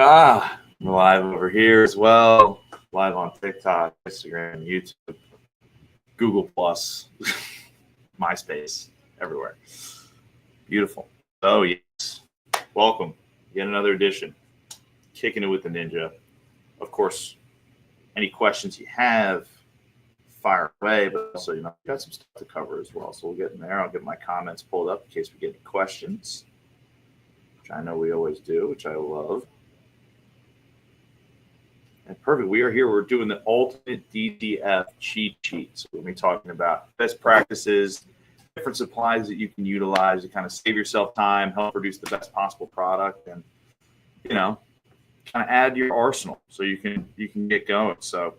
We're live over here as well. Live on TikTok, Instagram, YouTube, Google Plus, MySpace, everywhere. Beautiful. Oh yes. Welcome. Yet another edition. Kicking it with the Ninja. Of course, any questions you have, fire away, but also, we've got some stuff to cover as well. So we'll get in there. I'll get my comments pulled up in case we get any questions, which I know we always do, which I love. And perfect. We are here. We're doing the ultimate DTF cheat sheet. So we'll be talking about best practices, different supplies that you can utilize to kind of save yourself time, help produce the best possible product, and kind of add to your arsenal so you can get going. So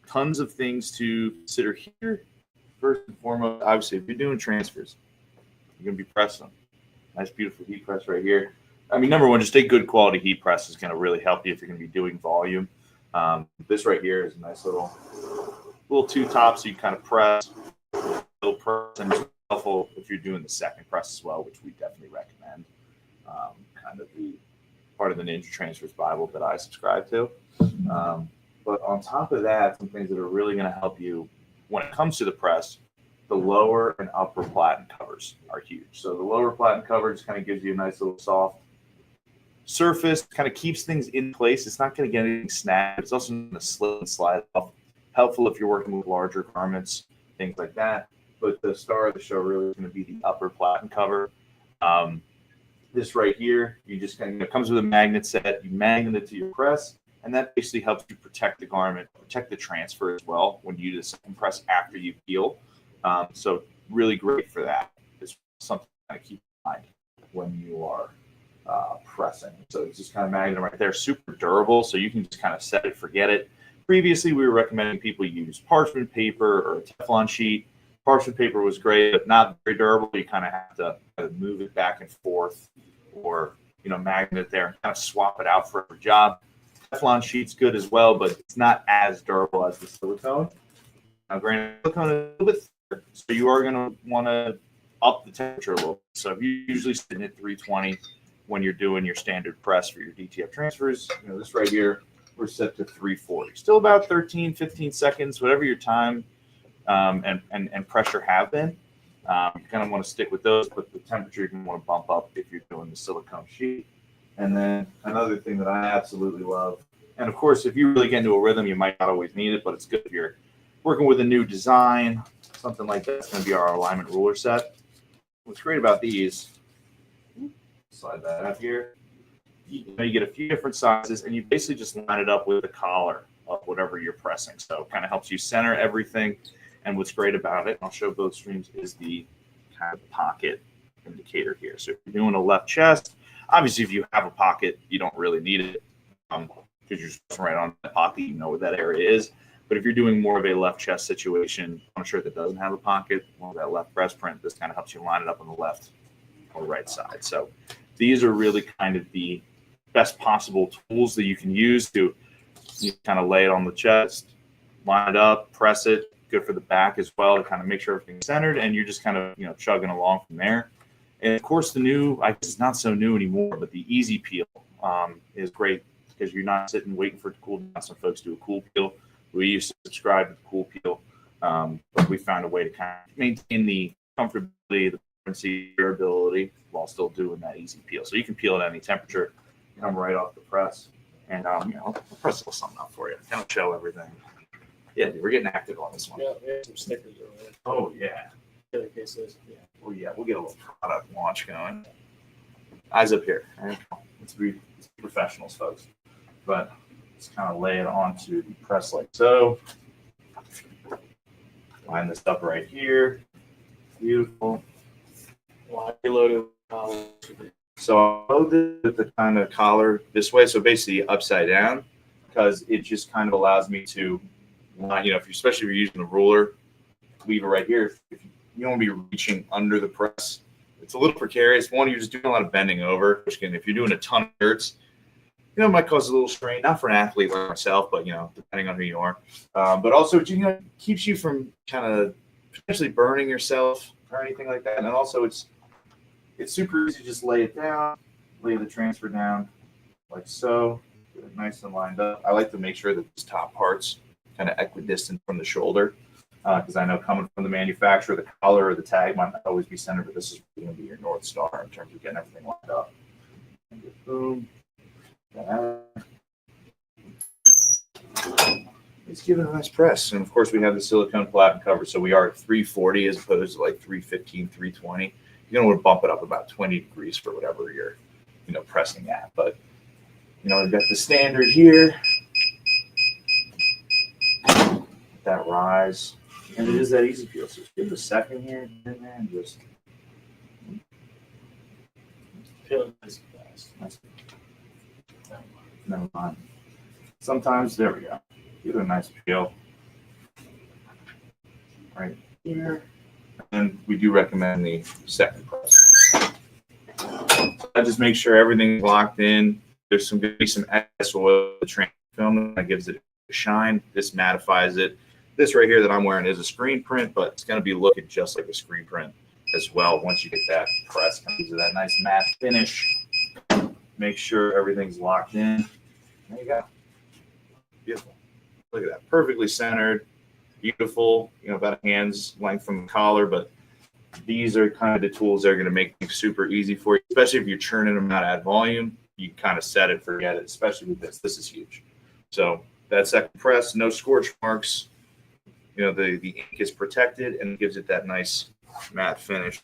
tons of things to consider here. First and foremost, obviously, if you're doing transfers, you're going to be pressing them. Nice, beautiful heat press right here. I mean, number one, just a good quality heat press is going to really help you if you're going to be doing volume. This right here is a nice little two tops, so you kind of press, little press, and it's helpful if you're doing the second press as well, which we definitely recommend. Kind of the part of the Ninja Transfers Bible that I subscribe to. But on top of that, some things that are really going to help you when it comes to the press, the lower and upper platen covers are huge. So the lower platen cover just kind of gives you a nice little soft surface, kind of keeps things in place. It's not going to get anything snapped. It's also going to slip and slide off. Helpful if you're working with larger garments, things like that. But the star of the show really is going to be the upper platen cover. This right here, you just kind of, it comes with a magnet set. You magnet it to your press, and that basically helps you protect the garment, protect the transfer as well when you do the second press after you peel. So really great for that. It's something to keep in mind when you are pressing. So it's just kind of magnet right there, super durable, so you can just kind of set it, forget it. Previously, we were recommending people use parchment paper or a Teflon sheet. Parchment paper was great, but not very durable. You kind of have to move it back and forth or, magnet it there and kind of swap it out for every job. Teflon sheet's good as well, but it's not as durable as the silicone. Now, granted, silicone is a little bit thicker, so you are going to want to up the temperature a little bit. So if you're usually sitting at 320 when you're doing your standard press for your DTF transfers, this right here, we're set to 340. Still about 13, 15 seconds, whatever your time and pressure have been. You kind of want to stick with those, but the temperature you can want to bump up if you're doing the silicone sheet. And then another thing that I absolutely love, and of course, if you really get into a rhythm, you might not always need it, but it's good if you're working with a new design, something like that. It's going to be our alignment ruler set. What's great about these, slide that out here, you get a few different sizes, and you basically just line it up with the collar of whatever you're pressing. So it kind of helps you center everything. And what's great about it, and I'll show both streams, is the kind of pocket indicator here. So if you're doing a left chest, obviously if you have a pocket, you don't really need it because you're just right on the pocket, you know where that area is. But if you're doing more of a left chest situation on a shirt that doesn't have a pocket, or that left breast print, this kind of helps you line it up on the left or right side. So these are really kind of the best possible tools that you can use to kind of lay it on the chest, line it up, press it. Good for the back as well to kind of make sure everything's centered, and you're just kind of chugging along from there. And of course, the new, I guess it's not so new anymore, but the easy peel is great because you're not sitting waiting for it to cool down. Some folks do a cool peel. We used to subscribe to the cool peel, but we found a way to kind of maintain the comfortability, the frequency, durability while still doing that easy peel. So you can peel at any temperature, come right off the press, and I'll press a little something up for you, kind of show everything. Yeah, we're getting active on this one. Yeah, we have some stickers over there. Oh, yeah. In case there's, yeah. Oh, yeah, we'll get a little product launch going. Eyes up here. Let's be professionals, folks. But let's kind of lay it onto the press like so. Line this up right here. Beautiful. Loaded. So I'll load this with the kind of collar this way, so basically upside down, because it just kind of allows me to line, especially if you're using a ruler, leave it right here. If you don't want to be reaching under the press, it's a little precarious. One, you're just doing a lot of bending over, which can, if you're doing a ton of shirts, it might cause a little strain, not for an athlete like myself, but, depending on who you are. But also, it keeps you from kind of potentially burning yourself or anything like that. And also, it's super easy to just lay it down, lay the transfer down, like so. Get it nice and lined up. I like to make sure that these top parts kind of equidistant from the shoulder, because I know coming from the manufacturer, the collar or the tag might not always be centered, but this is going to be your North Star in terms of getting everything lined up. Boom. Let's give it a nice press. And of course, we have the silicone platen cover. So we are at 340 as opposed to like 315, 320. You're going to want to bump it up about 20 degrees for whatever you're, pressing at. But, we've got the standard here. That rise. And it is that easy feel. So just give it a second here and just Feel nice and fast. Never mind. Sometimes, there we go. Give it a nice feel. Right here. And we do recommend the second press. So I just make sure everything's locked in. There's going to be some excess oil, the transfer film that gives it a shine. This mattifies it. This right here that I'm wearing is a screen print, but it's going to be looking just like a screen print as well once you get that press. Gives it that nice matte finish. Make sure everything's locked in. There you go. Beautiful. Look at that. Perfectly centered. Beautiful. About a hand's length from the collar, but these are kind of the tools that are going to make things super easy for you, especially if you're churning them out at volume. You can kind of set it, forget it, especially with this. This is huge. So that second press, no scorch marks. The ink is protected and gives it that nice matte finish.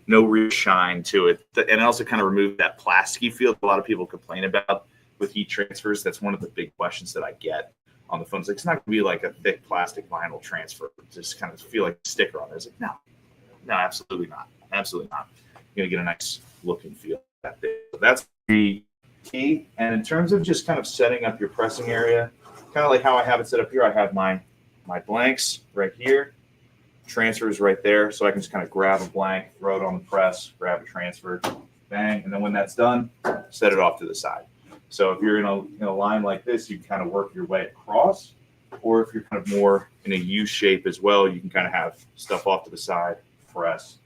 No real shine to it. And it also kind of removes that plasticky feel a lot of people complain about with heat transfers. That's one of the big questions that I get on the phone. It's like, it's not going to be like a thick plastic vinyl transfer. Just kind of feel like a sticker on there. It's like, no, absolutely not. Absolutely not. You're going to get a nice look and feel. That's the key. And in terms of just kind of setting up your pressing area, kind of like how I have it set up here, I have my blanks right here, transfers right there. So I can just kind of grab a blank, throw it on the press, grab a transfer, bang. And then when that's done, set it off to the side. So if you're in a line like this, you can kind of work your way across. Or if you're kind of more in a U shape as well, you can kind of have stuff off to the side, press,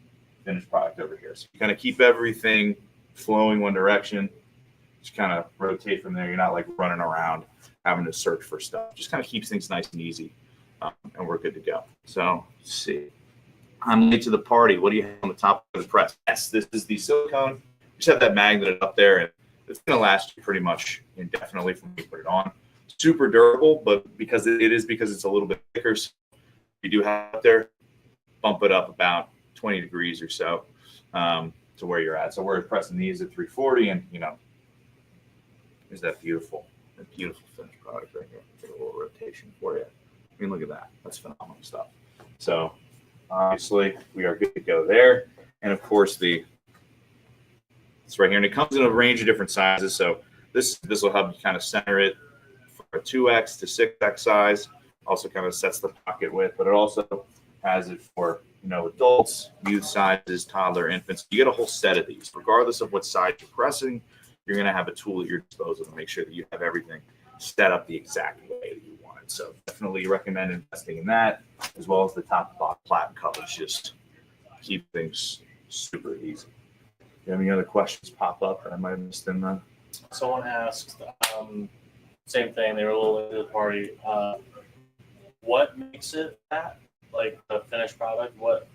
finished product over here. So you kind of keep everything flowing one direction. Just kind of rotate from there. You're not like running around having to search for stuff. Just kind of keeps things nice and easy. And we're good to go. So let's see. I'm late to the party. What do you have on the top of the press? Yes, this is the silicone. Just have that magnet up there, and it's going to last you pretty much indefinitely from when you put it on. Super durable, but because it's a little bit thicker, so you do have it there, bump it up about 20 degrees or so to where you're at. So we're pressing these at 340, and is that beautiful finished product right here. Get a little rotation for you. I mean, look at that. That's phenomenal stuff. So obviously we are good to go there. And of course it's right here, and it comes in a range of different sizes. So this will help you kind of center it for a 2X to 6X size. Also kind of sets the pocket width, but it also has it for adults, youth sizes, toddler, infants. You get a whole set of these, regardless of what size you're pressing. You're going to have a tool at your disposal to make sure that you have everything set up the exact way that you want it. So definitely recommend investing in that, as well as the top and bottom platen covers. Just keep things super easy. Do you have any other questions pop up that I might have missed in the? Someone asked, same thing. They were a little into the party. What makes it that, like the finished product? What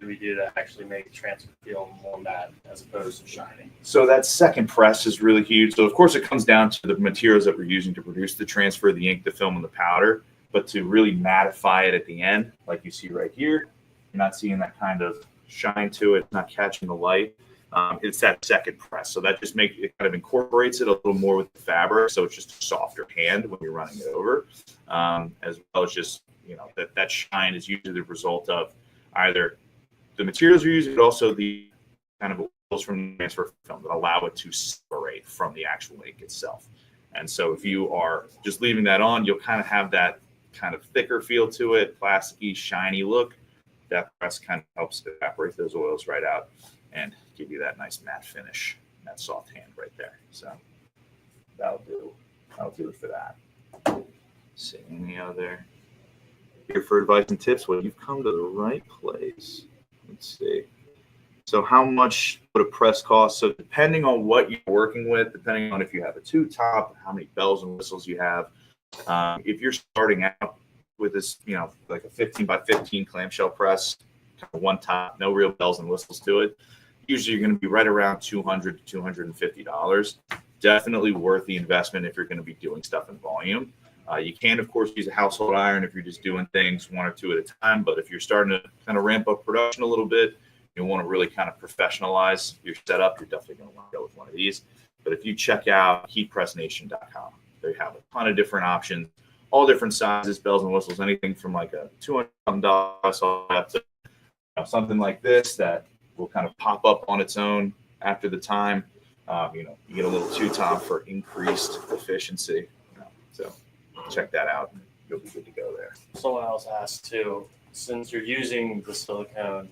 do we do to actually make the transfer feel more matte as opposed to shiny? So that second press is really huge. So of course it comes down to the materials that we're using to produce the transfer, the ink, the film, and the powder. But to really mattify it at the end, like you see right here, you're not seeing that kind of shine to it, not catching the light. It's that second press. So that just makes it kind of incorporates it a little more with the fabric. So it's just a softer hand when you're running it over, as well as just, that shine is usually the result of either the materials you're using, but also the kind of oils from the transfer film that allow it to separate from the actual ink itself. And so if you are just leaving that on, you'll kind of have that kind of thicker feel to it, plasticky, shiny look. That press kind of helps evaporate those oils right out and give you that nice matte finish, that soft hand right there. So that'll do it for that. Let's see, any other? Here for advice and tips. Well, you've come to the right place. Let's see. So how much would a press cost? So depending on what you're working with, depending on if you have a two top, how many bells and whistles you have, if you're starting out with this, like a 15 by 15 clamshell press, kind of one top, no real bells and whistles to it, usually you're going to be right around $200 to $250. Definitely worth the investment if you're going to be doing stuff in volume. You can, of course, use a household iron if you're just doing things one or two at a time. But if you're starting to kind of ramp up production a little bit, you want to really kind of professionalize your setup, you're definitely going to want to go with one of these. But if you check out heatpressnation.com, they have a ton of different options, all different sizes, bells and whistles, anything from like a $200 up to something like this that will kind of pop up on its own after the time. You get a little two-tom for increased efficiency. So check that out. You'll be good to go there. Someone else asked too, since you're using the silicone,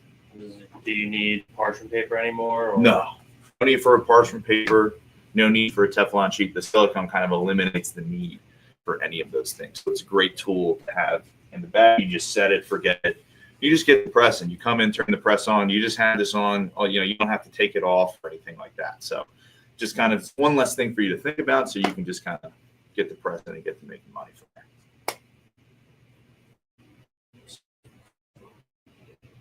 do you need parchment paper anymore? Or? No need for a parchment paper. No need for a Teflon sheet. The silicone kind of eliminates the need for any of those things. So it's a great tool to have in the bag. You just set it, forget it. You just get the press and you come in, turn the press on. You just have this on. You don't have to take it off or anything like that. So just kind of one less thing for you to think about. So you can just kind of get the press in and get to making money from there.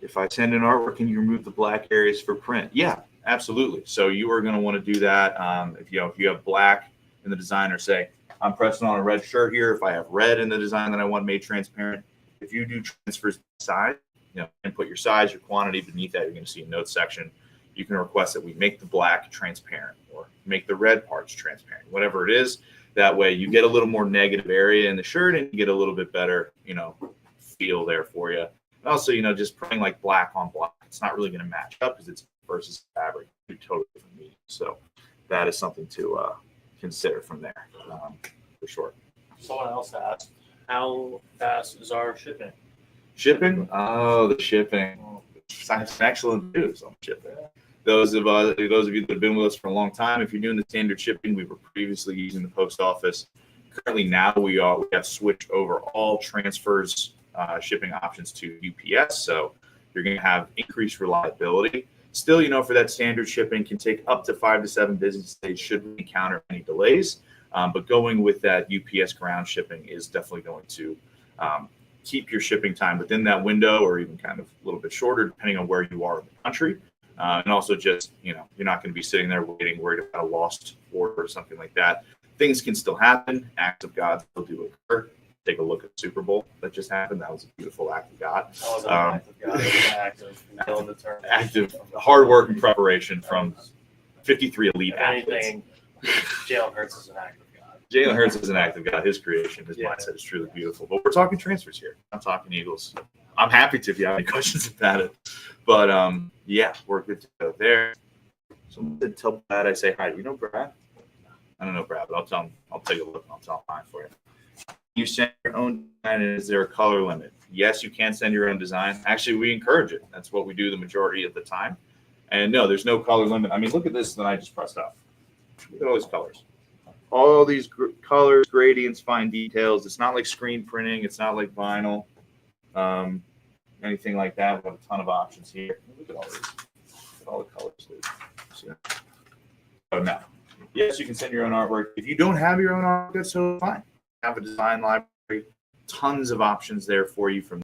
If I send an artwork, can you remove the black areas for print? Yeah, absolutely. So you are going to want to do that. If you have black in the design, or say I'm pressing on a red shirt here, if I have red in the design that I want made transparent, if you do transfers size, and put your size, your quantity beneath that, you're going to see a notes section. You can request that we make the black transparent or make the red parts transparent, whatever it is. That way you get a little more negative area in the shirt and you get a little bit better, feel there for you. And also, just putting like black on black, it's not really going to match up because it's versus fabric, two totally different mediums. So that is something to consider from there, for sure. Someone else asked, how fast is our shipping? Shipping? Oh, the shipping. That's excellent news on shipping. Those of you that have been with us for a long time, if you're doing the standard shipping, we were previously using the post office. Currently now we have switched over all transfers shipping options to UPS. So you're going to have increased reliability. Still, for that standard shipping can take up to 5 to 7 business days should we encounter any delays. But going with that UPS ground shipping is definitely going to keep your shipping time within that window, or even kind of a little bit shorter, depending on where you are in the country. And also just, you're not going to be sitting there waiting, worried about a lost order or something like that. Things can still happen. Acts of God still do occur. Take a look at the Super Bowl that just happened. That was a beautiful act of God. That was an act of God. It was an active hard work and preparation from 53 elite athletes. Anything, Jalen Hurts is an act of God. Jalen Hurts is an act of God. His creation, his mindset is truly beautiful. But we're talking transfers here. I'm talking Eagles. I'm happy to if you have any questions about it. But we're good to go there. Someone did tell Brad I say hi. Do you know Brad? I don't know Brad, but I'll tell him. I'll take a look and I'll tell him mine for you. You send your own design, and is there a color limit? Yes, you can send your own design. Actually, we encourage it. That's what we do the majority of the time. And no, there's no color limit. I mean, look at this that I just pressed up. Look at all these colors. All these colors, gradients, fine details. It's not like screen printing. It's not like vinyl. Anything like that. We have a ton of options here. Look at all these. Look at all the colors, dude. So, no. Yes, you can send your own artwork. If you don't have your own artwork, that's so fine. Have a design library. Tons of options there for you from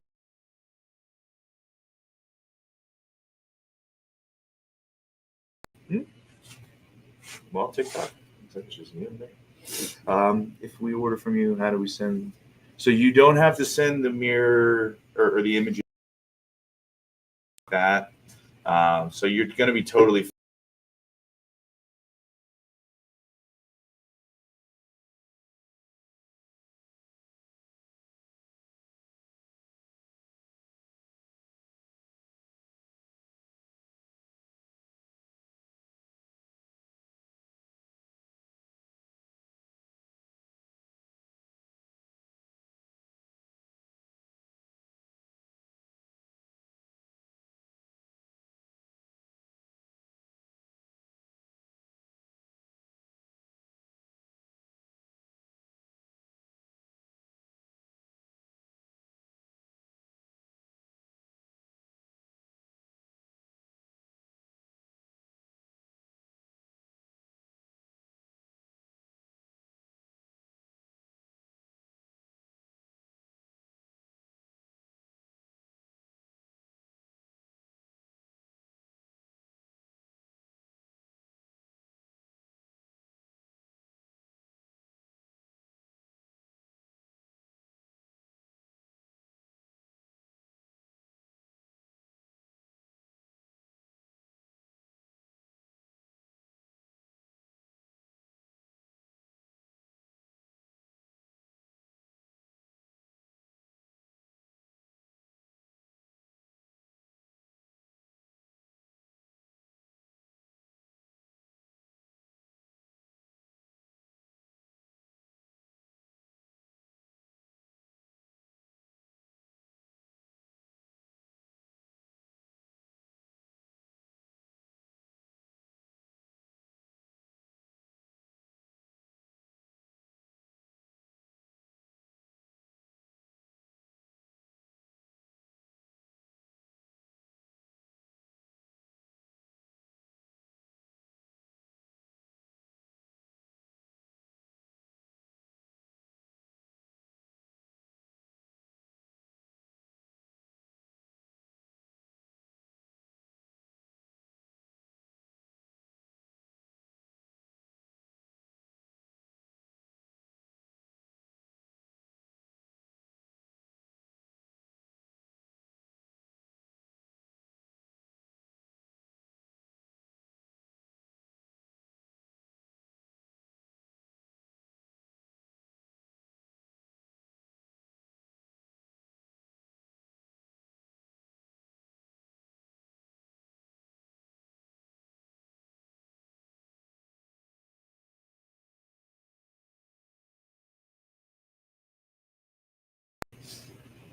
well, TikTok. If we order from you, how do we send? So you don't have to send the mirror or the image that. So you're going to be totally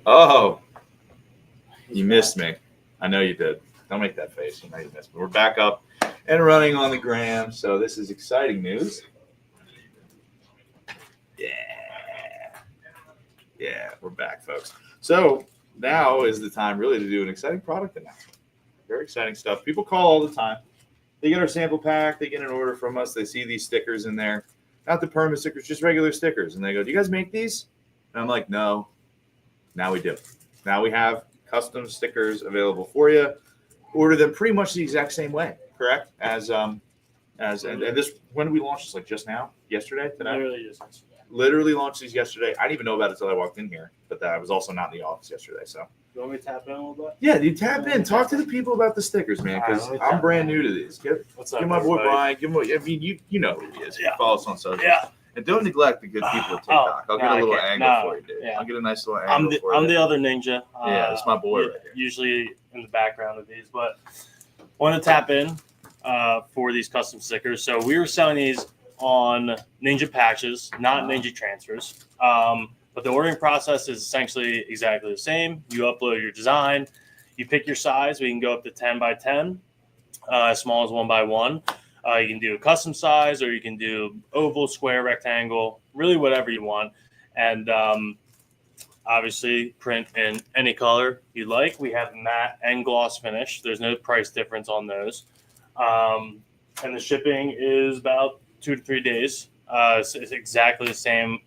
Oh, you missed me. I know you did. Don't make that face. You know you missed me. We're back up and running on the gram. So this is exciting news. Yeah. Yeah, we're back, folks. So now is the time really to do an exciting product announcement. Very exciting stuff. People call all the time. They get our sample pack. They get an order from us. They see these stickers in there. Not the permanent stickers, just regular stickers. And they go, do you guys make these? And I'm like, no. Now we do. Now we have custom stickers available for you. Order them pretty much the exact same way, correct? As and this, when did we launch this? Like just now? Yesterday? Today? Literally launched these yesterday. I didn't even know about it until I walked in here, but I was also not in the office yesterday. So You want me to tap in a little bit? yeah, you tap in. Talk to the people about the stickers, man, because I'm brand new to these. What's up, Give my boy everybody? Brian. Give him. I mean, you know who he is. Yeah. Follow us on social. Yeah. And don't neglect the good people at TikTok. I'll get a little angle for you, dude. Yeah. I'll get a nice little angle for you. I'm the other ninja. Yeah, that's my boy right here. Usually in the background of these, but want to tap in for these custom stickers. So we were selling these on Ninja patches, not Ninja transfers. But the ordering process is essentially exactly the same. You upload your design, you pick your size. We can go up to 10 by 10, as small as 1 by 1. You can do a custom size, or you can do oval, square, rectangle, really whatever you want. And obviously print in any color you like. We have matte and gloss finish. There's no price difference on those. And the shipping is about 2 to 3 days. It's exactly the same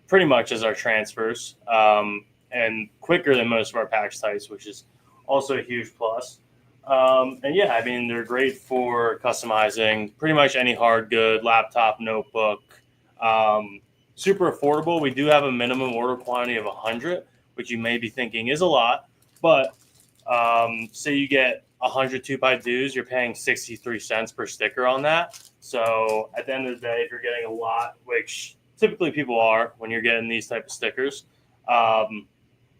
pretty much as our transfers, and quicker than most of our patch types, which is also a huge plus. And yeah, I mean, they're great for customizing pretty much any hard good, laptop, notebook. Super affordable. We do have a minimum order quantity of 100, which you may be thinking is a lot, but say you get 100 2x2s, you're paying 63 cents per sticker on that. So at the end of the day, if you're getting a lot, which typically people are when you're getting these type of stickers, you're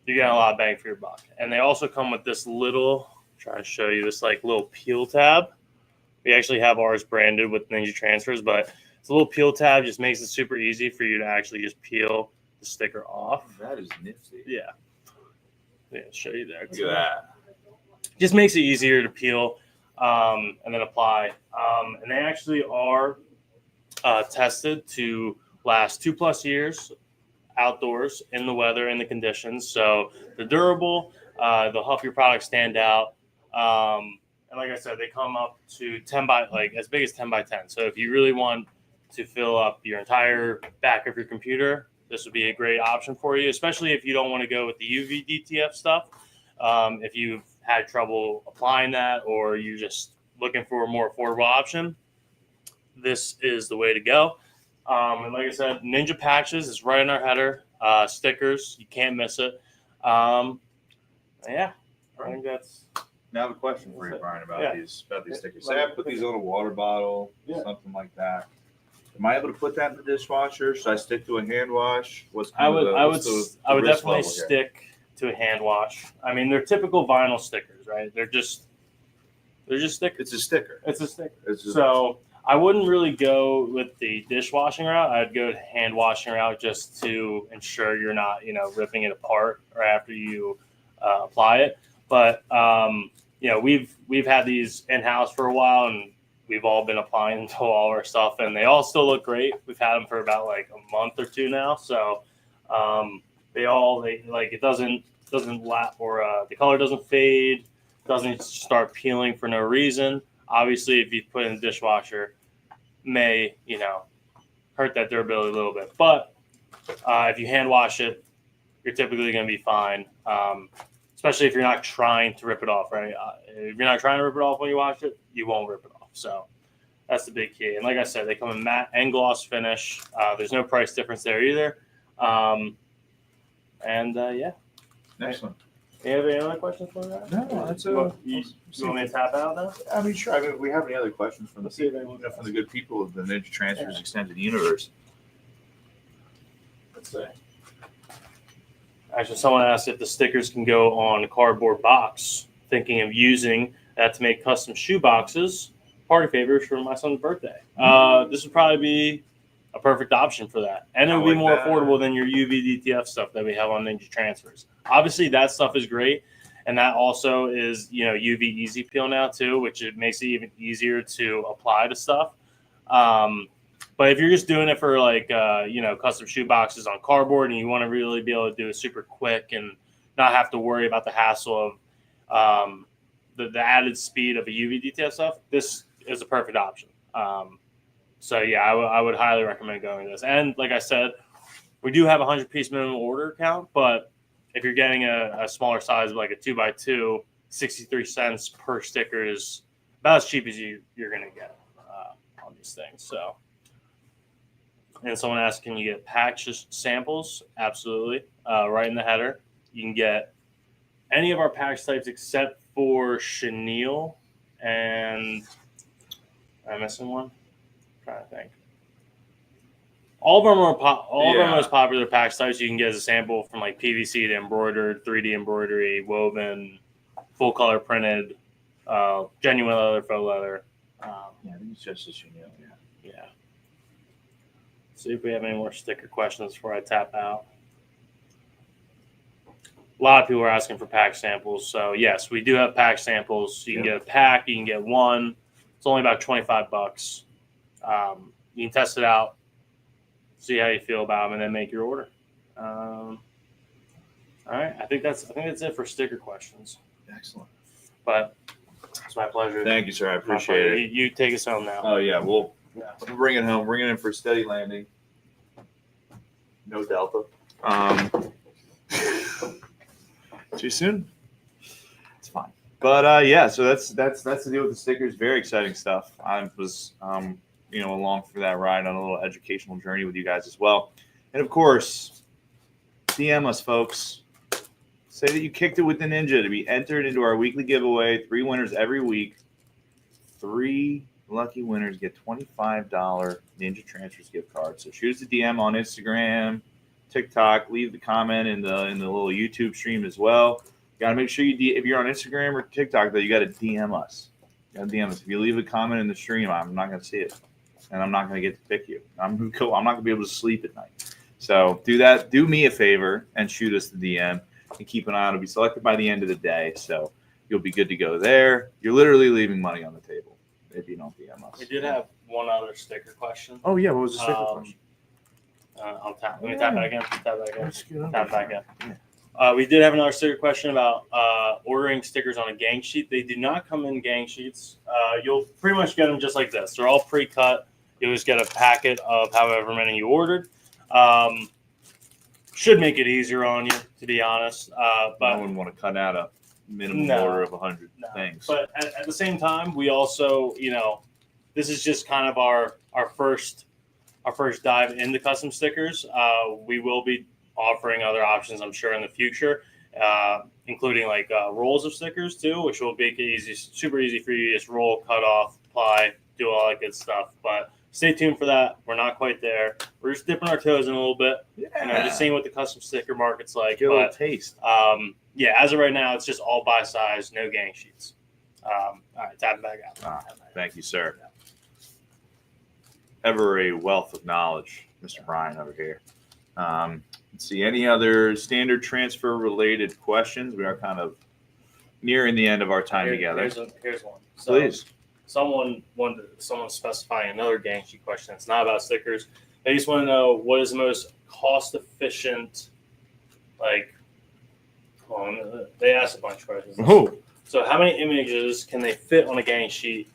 getting a lot of bang for your buck. And they also come with this little, trying to show you this like little peel tab. We actually have ours branded with Ninja Transfers, but it's a little peel tab, just makes it super easy for you to actually just peel the sticker off. That is nifty. Yeah. Yeah, show you there. Look at that. Just makes it easier to peel and then apply. And they actually are tested to last 2+ years outdoors in the weather and the conditions. So they're durable. They'll help your product stand out. And like I said, they come up to 10 by, like as big as 10 by 10. So if you really want to fill up your entire back of your computer, this would be a great option for you, especially if you don't want to go with the UV DTF stuff. If you've had trouble applying that, or you're just looking for a more affordable option, this is the way to go. And like I said, Ninja patches is right in our header. Stickers, you can't miss it. Yeah, I think that's. Now I have a question for you, Brian, about these stickers. Like, Say I put these on a water bottle, something like that. Am I able to put that in the dishwasher? Should I stick to a hand wash? I would definitely stick to a hand wash. I mean, they're typical vinyl stickers, right? They're just stickers. It's a sticker. It's a sticker. So I wouldn't really go with the dishwashing route. I'd go to hand washing route just to ensure you're not, ripping it apart or after you apply it. But we've had these in house for a while, and we've all been applying them to all our stuff, and they all still look great. We've had them for about like a month or two now, so it doesn't lap, or the color doesn't fade, doesn't start peeling for no reason. Obviously, if you put it in the dishwasher, may hurt that durability a little bit, but if you hand wash it, you're typically going to be fine. Especially if you're not trying to rip it off, right? If you're not trying to rip it off when you wash it, you won't rip it off. So that's the big key. And like I said, they come in matte and gloss finish. There's no price difference there either. Yeah. Excellent. You have any other questions for me? No, that's you want me to tap out now? I mean, sure. I mean, if we have any other questions from from the good people of the Ninja Transfers Extended Universe. Let's see. Actually, someone asked if the stickers can go on a cardboard box. Thinking of using that to make custom shoe boxes, party favors for my son's birthday. This would probably be a perfect option for that. And it I would be like more that. affordable than your UV DTF stuff that we have on Ninja Transfers. Obviously, that stuff is great. And that also is, UV Easy Peel now too, which it makes it even easier to apply to stuff. But if you're just doing it for like, custom shoe boxes on cardboard and you want to really be able to do it super quick and not have to worry about the hassle of the added speed of a UV DTF stuff, this is a perfect option. So yeah, I would highly recommend going with this. And like I said, we do have a 100-piece minimum order count, but if you're getting a smaller size, like a 2x2, 63 cents per sticker is about as cheap as you're going to get on these things. So, and someone asked, can you get patch samples? Absolutely. Right in the header. You can get any of our patch types except for chenille and am I missing one? I'm trying to think. All of our most popular patch types you can get as a sample, from like PVC to embroidered, 3D embroidery, woven, full color printed, genuine leather, faux leather. Yeah, I think it's just a chenille. Yeah. See if we have any more sticker questions before I tap out. A lot of people are asking for pack samples. So yes, we do have pack samples. You can get a pack, you can get one. It's only about $25. You can test it out, see how you feel about them, and then make your order. All right, I think that's it for sticker questions. Excellent. But it's my pleasure. Thank you, sir. I appreciate it. You take us home now. Oh yeah, we'll Yeah. bring it home. Bring it in for a steady landing. No delta. Too soon? It's fine. But yeah, so that's the deal with the stickers. Very exciting stuff. I was along for that ride on a little educational journey with you guys as well. And of course, DM us, folks. Say that you kicked it with the Ninja to be entered into our weekly giveaway. 3 winners every week. 3 lucky winners get $25 Ninja Transfers gift cards. So shoot us a DM on Instagram, TikTok. Leave the comment in the little YouTube stream as well. Got to make sure if you're on Instagram or TikTok, though, you got to DM us. If you leave a comment in the stream, I'm not going to see it, and I'm not going to get to pick you. I'm not going to be able to sleep at night. So do that. Do me a favor and shoot us the DM, and keep an eye on it. It'll be selected by the end of the day, so you'll be good to go there. You're literally leaving money on the table if you don't DM us. We did have one other sticker question. Oh yeah, what was the sticker question? I'll tap. Let me tap back in. Tap back in. Yeah. We did have another sticker question about ordering stickers on a gang sheet. They do not come in gang sheets. You'll pretty much get them just like this. They're all pre-cut. You'll just get a packet of however many you ordered. Should make it easier on you, to be honest. But I wouldn't want to cut out a minimum order of 100 things. But at the same time, we also, this is just kind of our first dive into custom stickers. We will be offering other options, I'm sure, in the future, including like rolls of stickers too, which will make it super easy for you to just roll, cut off, apply, do all that good stuff. But stay tuned for that. We're not quite there. We're just dipping our toes in a little bit. Yeah. Just seeing what the custom sticker market's like. Get a little taste. As of right now, it's just all by size, no gang sheets. All right, tap it back out. Thank you, sir. Ever a wealth of knowledge, Mr. Brian over here. Let's see, any other standard transfer related questions? We are kind of nearing the end of our time together. Here's one. So, Please. Someone specifying another gang sheet question. It's not about stickers. They just want to know what is the most cost efficient, they asked a bunch of questions. Oh. So how many images can they fit on a gang sheet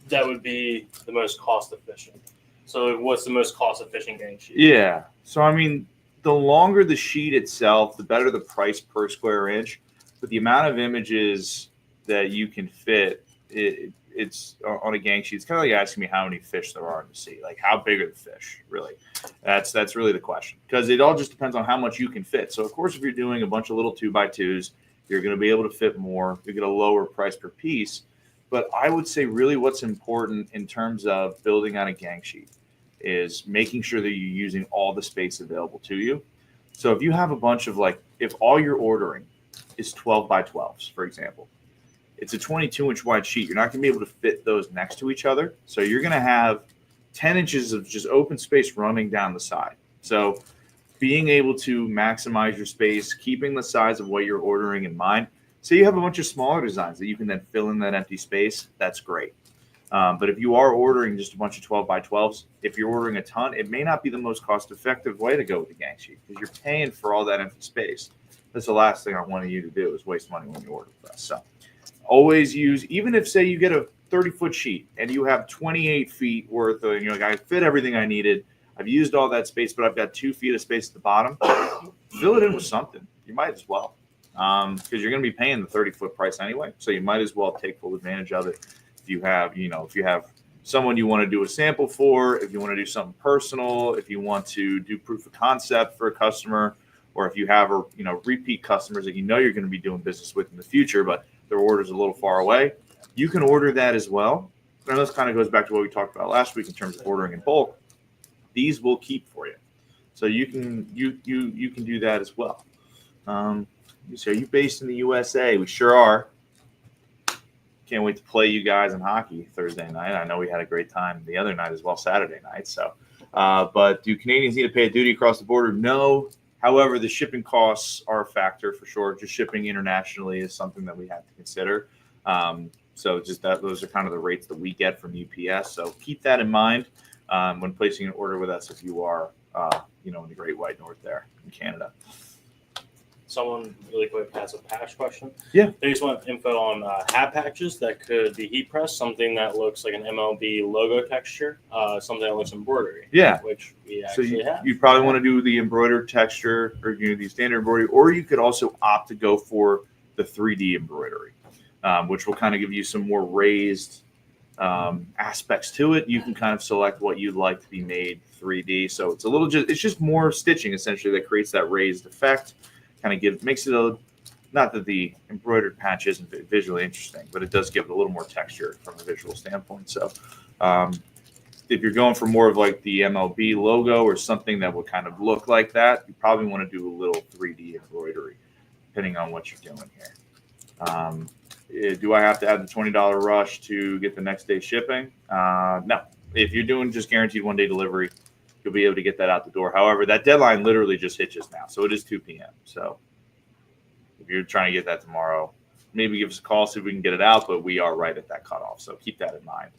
that would be the most cost efficient? So what's the most cost efficient gang sheet? Yeah. So, I mean, the longer the sheet itself, the better the price per square inch. But the amount of images that you can fit, it's on a gang sheet. It's kind of like asking me how many fish there are in the sea. Like, how big are the fish, really? That's really the question. Because it all just depends on how much you can fit. So, of course, if you're doing a bunch of little 2x2s, you're going to be able to fit more. You get a lower price per piece. But I would say really what's important in terms of building on a gang sheet is making sure that you're using all the space available to you. So if you have a bunch of if all you're ordering is 12 by 12s, for example, it's a 22-inch wide sheet. You're not going to be able to fit those next to each other. So you're going to have 10 inches of just open space running down the side. So being able to maximize your space, keeping the size of what you're ordering in mind. So you have a bunch of smaller designs that you can then fill in that empty space. That's great. But if you are ordering just a bunch of 12 by 12s, if you're ordering a ton, it may not be the most cost effective way to go with the gang sheet because you're paying for all that empty space. That's the last thing I want you to do is waste money when you order with us. So always use, even if say you get a 30-foot sheet and you have 28 feet worth of, like I fit everything I needed. I've used all that space, but I've got 2 feet of space at the bottom. Fill it in with something. You might as well, because you're going to be paying the 30-foot price anyway. So you might as well take full advantage of it. If you have someone you want to do a sample for, if you want to do something personal, if you want to do proof of concept for a customer, or if you have repeat customers that you're going to be doing business with in the future, but their order's a little far away, you can order that as well. And this kind of goes back to what we talked about last week in terms of ordering in bulk. These will keep for you, so you can do that as well. So are you based in the USA? We sure are. Can't wait to play you guys in hockey Thursday night. I know we had a great time the other night as well, Saturday night. So, but do Canadians need to pay a duty across the border? No. However, the shipping costs are a factor for sure. Just shipping internationally is something that we have to consider. So just those are kind of the rates that we get from UPS. So keep that in mind when placing an order with us if you are, in the Great White North there in Canada. Someone really quick has a patch question. Yeah. They just want info on hat patches that could be heat pressed, something that looks like an MLB logo texture, something that looks embroidery. Yeah. Which we actually have. You probably want to do the embroidered texture or the standard embroidery, or you could also opt to go for the 3D embroidery, which will kind of give you some more raised aspects to it. You can kind of select what you'd like to be made 3D. So it's just more stitching essentially that creates that raised effect. Kind of makes it not that the embroidered patch isn't visually interesting, but it does give it a little more texture from a visual standpoint. So if you're going for more of like the MLB logo or something that would kind of look like that, you probably want to do a little 3D embroidery, depending on what you're doing here. Do I have to add the $20 rush to get the next day shipping? No. If you're doing just guaranteed 1-day delivery, you'll be able to get that out the door. However, that deadline literally just hit just now. So it is 2 p.m. So if you're trying to get that tomorrow, maybe give us a call, see if we can get it out, but we are right at that cutoff. So keep that in mind.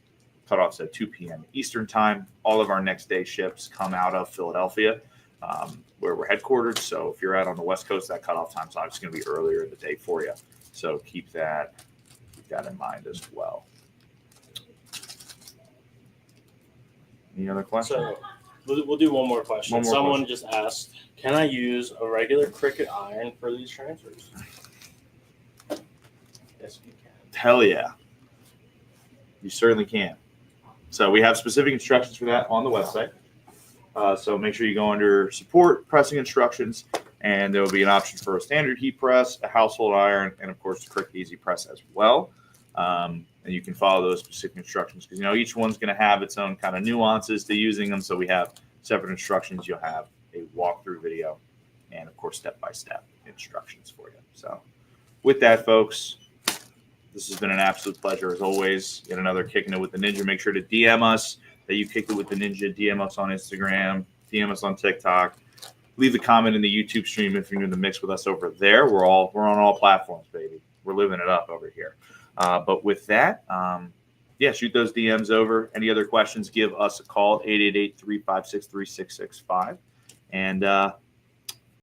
Cutoff's at 2 p.m. Eastern time. All of our next day ships come out of Philadelphia, where we're headquartered. So if you're out on the West Coast, that cutoff time's obviously going to be earlier in the day for you. So keep that in mind as well. Any other questions? So we'll do one more question. Someone just asked, can I use a regular Cricut iron for these transfers? Yes, you can. Hell yeah. You certainly can. So we have specific instructions for that on the website. So make sure you go under support, pressing instructions, and there will be an option for a standard heat press, a household iron, and of course the Cricut Easy Press as well. And you can follow those specific instructions because each one's going to have its own kind of nuances to using them. So we have separate instructions. You'll have a walkthrough video and of course step-by-step instructions for you. So with that, folks, this has been an absolute pleasure as always. Yet another Kicking It with the Ninja. Make sure to DM us that you kicked it with the Ninja. DM us on Instagram. DM us on TikTok. Leave a comment in the YouTube stream if you're in the mix with us over there. We're on all platforms, baby. We're living it up over here. But with that, shoot those DMs over. Any other questions, give us a call, 888-356-3665. And